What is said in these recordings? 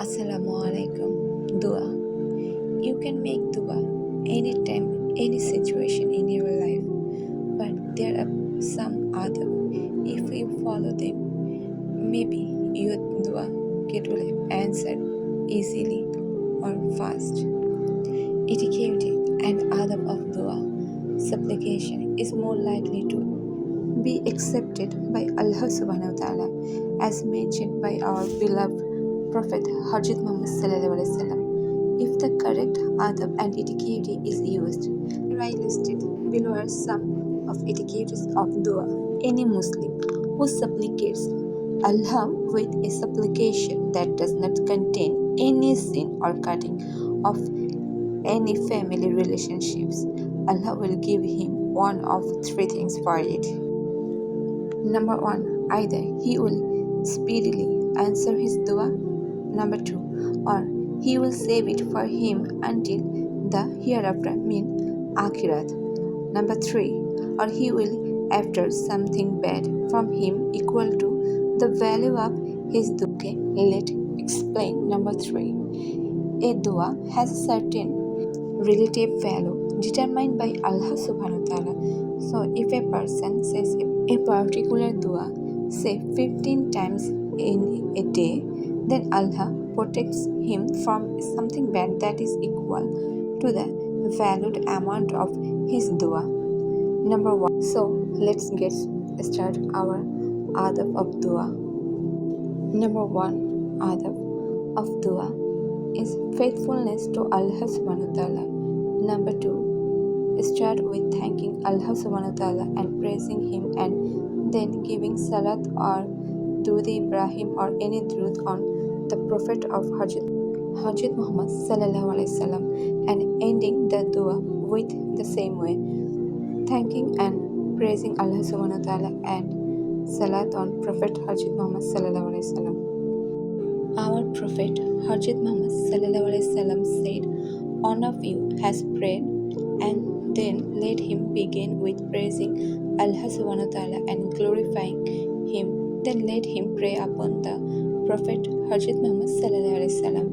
Assalamu alaikum. Dua. You can make dua anytime, any situation in your life, but there are some other. If you follow them, maybe your dua get will answered easily or fast. Etiquette and adab of dua, supplication, is more likely to be accepted by Allah Subhanahu wa Ta'ala, as mentioned by our beloved Prophet Muhammad sallallahu alaihi wasallam. If the correct adab and etiquette is used, here I listed below are some of etiquettes of dua. Any Muslim who supplicates Allah with a supplication that does not contain any sin or cutting of any family relationships, Allah will give him one of three things for it. Number 1, either he will speedily answer his dua. Number 2, or he will save it for him until the hereafter, mean akhirat. Number 3, or he will after something bad from him equal to the value of his dua. Okay, let's explain. Number 3, a dua has a certain relative value determined by Allah Subhanahu wa Ta'ala. So if a person says a particular dua, say 15 times in a day, then Allah protects him from something bad that is equal to the valued amount of his dua. Number 1. So let's get start our adab of dua. Number 1, adab of dua is faithfulness to Allah Subhanahu wa Ta'ala. Number 2, start with thanking Allah Subhanahu wa Ta'ala and praising him, and then giving salat or Duud Ibrahim or any duud on the Prophet of Hazrat Muhammad sallallahu alayhi wasallam, and ending the dua with the same way, thanking and praising Allah Subhanahu wa Ta'ala and salat on Prophet Hazrat Muhammad sallallahu alayhi wasallam. Our Prophet Hazrat Muhammad sallallahu alayhi wasallam said, "One of you has prayed, and then let him begin with praising Allah Subhanahu wa Ta'ala and glorifying him. Then let him pray upon the Prophet Hazrat Muhammad sallallahu alaihi wasallam.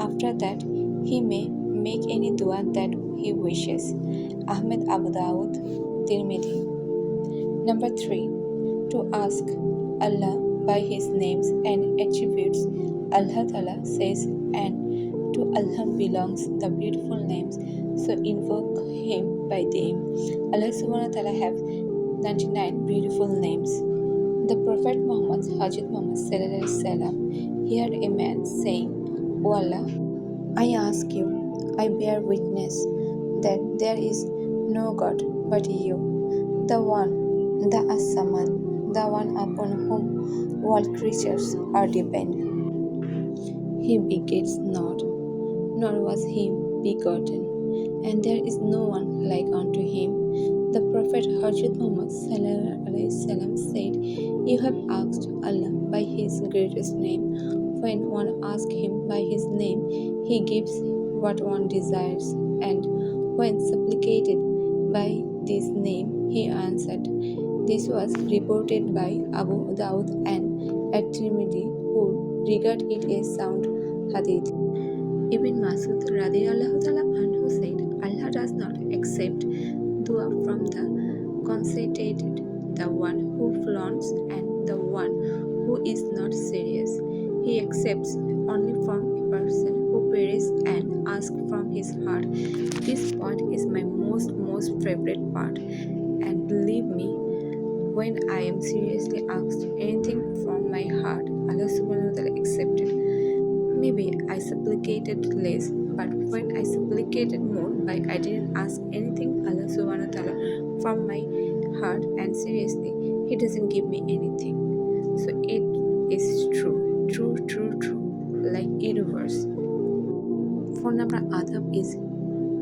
After that, he may make any dua that he wishes." Ahmed Abu Dawud, Tirmidhi. Number 3, to ask Allah by his names and attributes. Allah Ta'ala says, "And to Allah belongs the beautiful names, so invoke him by them." Allah Subhanahu wa Ta'ala have 99 beautiful names. The Prophet Muhammad Hazrat Muhammad sallallahu alaihi wasallam heard a man saying, "O Allah, I ask you, I bear witness that there is no God but you, the one, the As-Samad, the one upon whom all creatures are dependent. He begets not, nor was he begotten, and there is no one like unto him." The Prophet Hazrat Muhammad sallallahu alaihi wasallam said, "You have asked Allah by his greatest name. When one asks him by his name, he gives what one desires, and when supplicated by this name, he answered." This was reported by Abu Dawud and At-Tirmidhi, who regard it a sound hadith. Ibn Masud radiyallahu ta'ala anhu said, "Allah does not accept dua from the conceited, the one who flaunts, and the one who is not serious. He accepts only from a person who prays and asks from his heart." This part is my most favorite part, and believe me, when I am seriously asked anything from my heart, Allah Subhanahu wa Ta'ala accepted. Maybe I supplicated less, but when I supplicated more, like I didn't ask anything Allah Subhanahu wa Ta'ala from my heart and seriously, He doesn't give me anything. So it is true, like universe. Phone number adab is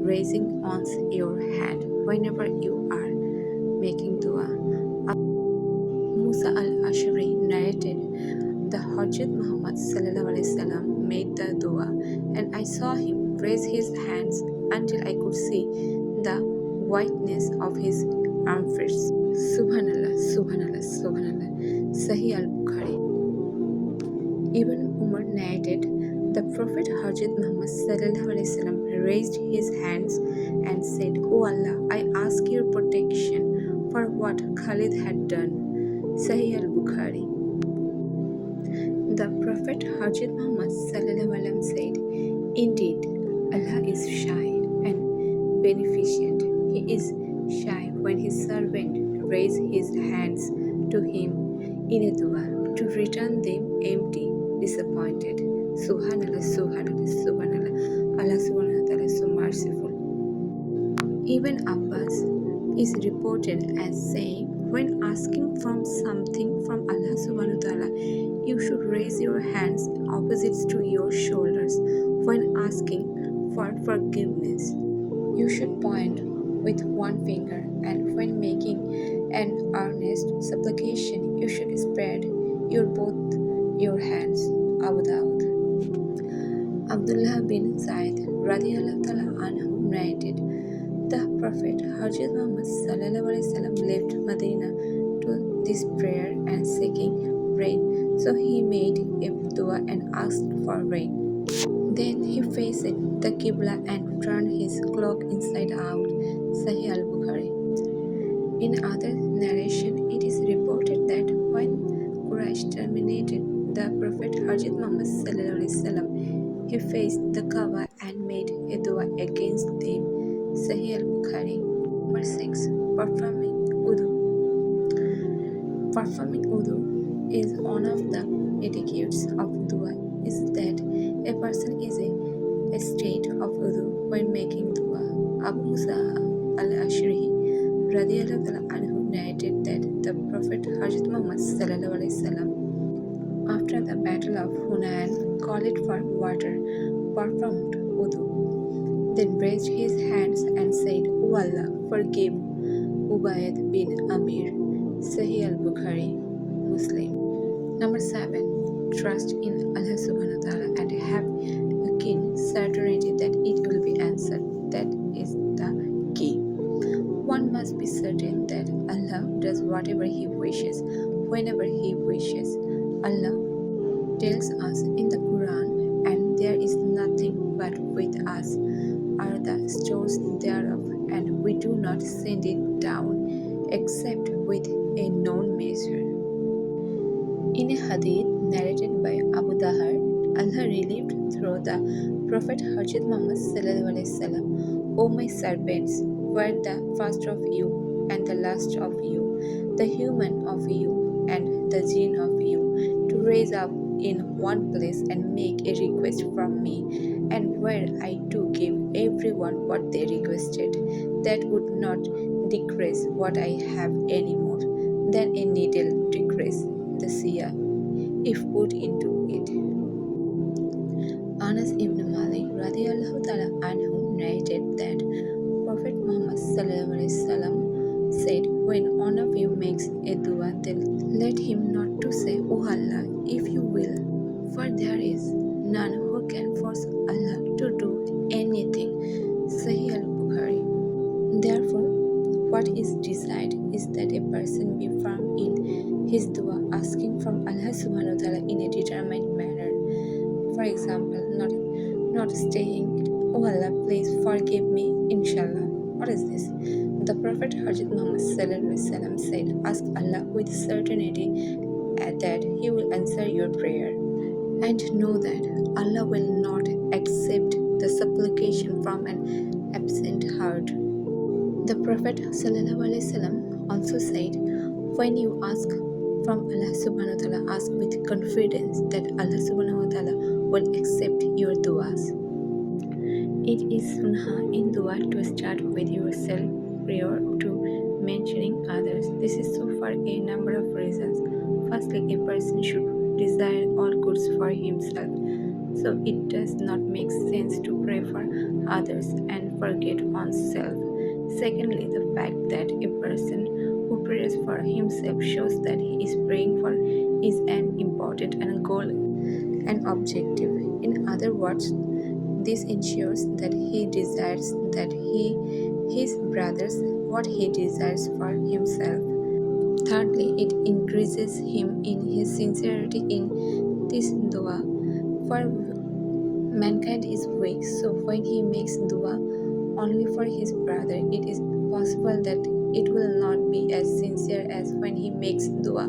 raising on your hand whenever you are making dua. Musa al-Ashari narrated, the Hazrat Muhammad sallallahu alaihi wasallam made the dua, and I saw him raise his hands until I could see the whiteness of his armpits. Subhanallah, Subhanallah, Subhanallah. Sahih al-Bukhari. Ibn Umar narrated, The Prophet Hazrat Muhammad sallallahu alaihi wasallam raised his hands and said, "O Allah, I ask your protection for what Khalid had done." Sahih al-Bukhari. The Prophet Hazrat Muhammad sallallahu alaihi wasallam said, "Indeed, Allah is shy and beneficent. He is shy when his servant raises his hands to him in a dua to return them empty, disappointed. Subhanallah, Subhanallah, Subhanallah. Allah Subhanahu wa ta'ala is so merciful." Ibn Abbas is reported as saying, when asking from something from Allah Subhanahu wa ta'ala, you should raise your hands opposites to your shoulders. When asking for forgiveness, you should point with one finger, and when making an earnest supplication, you should spread both your hands. Abu Dawud. Abdullah bin Zaid radiyallahu ta'ala anhu narrated, the Prophet Hazrat Muhammad sallallahu alaihi wasallam left Medina to this prayer and seeking rain. So he made a dua and asked for rain. Then he faced the Qibla and turned his cloak inside out. Sahih al-Bukhari. In other narration, it is reported that when Quraysh terminated the Prophet Hazrat Muhammad sallallahu alaihi wasallam, he faced the Kaaba and made a dua against them. Sahih al-Bukhari. Number 6. Performing wudu. Performing wudu is one of the etiquettes of dua. Is that a person is in a state of wudu when making dua. Abu Musa al-Ashari radiyallahu anhu narrated that the Prophet Hazrat Muhammad sallallahu alaihi wasallam, after the battle of Hunain, called for water, performed wudu, then raised his hands and said, "O Allah, forgive Ubayd bin Amir." Sahih al-Bukhari. Muslim. Number 7. Trust in Allah Subhanahu wa ta'ala and have a keen certainty that it will be answered. That is the key. One must be certain that Allah does whatever He wishes, whenever He wishes. Allah tells us in the Quran, "And there is nothing but with us are the stores thereof, and we do not send it down except with a known measure." In a hadith narrated by Abu Dawud, Allah relieved through the Prophet Hazrat Muhammad sallallahu alaihi wasallam, "O my servants, were the first of you and the last of you, the human of you and the jinn of you, to raise up in one place and make a request from me, and were I to give everyone what they requested, that would not decrease what I have any more than a needle decrease the seah if put into it." Anas ibn Malik radiyallahu ta'ala anhu narrated that Prophet Muhammad sallallahu alaihi wasallam said, "When one of you makes a dua, then let him not to say, 'O Allah, if you will,' for there is none who can force Allah to do anything." Sahih al-Bukhari. Therefore, what is desired is that a person be firm in his dua, asking from Allah Subhanahu wa ta'ala in a determined manner. For example, not saying, "Oh Allah, please forgive me, inshallah." What is this? The Prophet Hazrat Muhammad sallallahu alaihi wasallam said, "Ask Allah with certainty that He will answer your prayer, and know that Allah will not accept the supplication from an absent heart." The Prophet sallallahu alaihi wasallam also said, "When you ask from Allah Subhanahu wa ta'ala, ask with confidence that Allah Subhanahu wa ta'ala will accept your duas." It is sunnah in dua to start with yourself prior to mentioning others. This is so for a number of reasons. Firstly, a person should desire all goods for himself, so it does not make sense to pray for others and forget oneself. Secondly, the fact that a person who prays for himself shows that he is praying for is an important and goal and objective. In other words, this ensures that he desires that his brothers what he desires for himself. Thirdly, it increases him in his sincerity in this dua, for Mankind is weak, so when he makes dua only for his brother, it is possible that it will not be as sincere as when he makes dua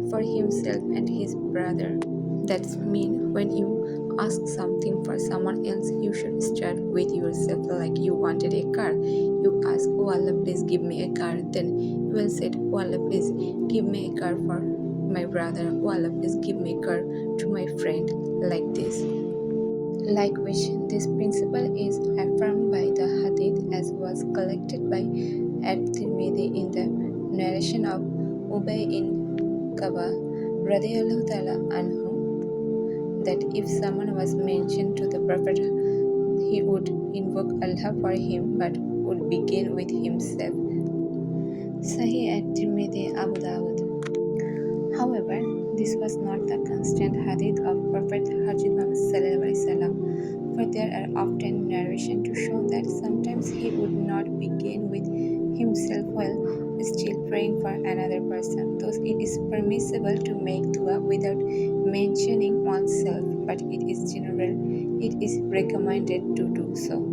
for himself and his brother. That's mean when you ask something for someone else, you should start with yourself. Like you wanted a car, you ask, oh Allah, please give me a car. Then you will say, oh Allah, please give me a car for my brother. Oh Allah, please give me a car to my friend. Like this. Like which this principle is affirmed by the hadith, as was collected by At-Tirmidhi in the narration of Ubay in Kaba radiyallahu ta'ala anhu, that if someone was mentioned to the Prophet, he would invoke Allah for him but would begin with himself. Sahih At-Tirmidhi, Abu Dawud. However, this was not the constant hadith of Prophet salAllahu, alayhi, for there are often narrations to show that sometimes he would not begin with himself while still praying for another person. Thus, it is permissible to make dua without mentioning oneself, but it is recommended to do so.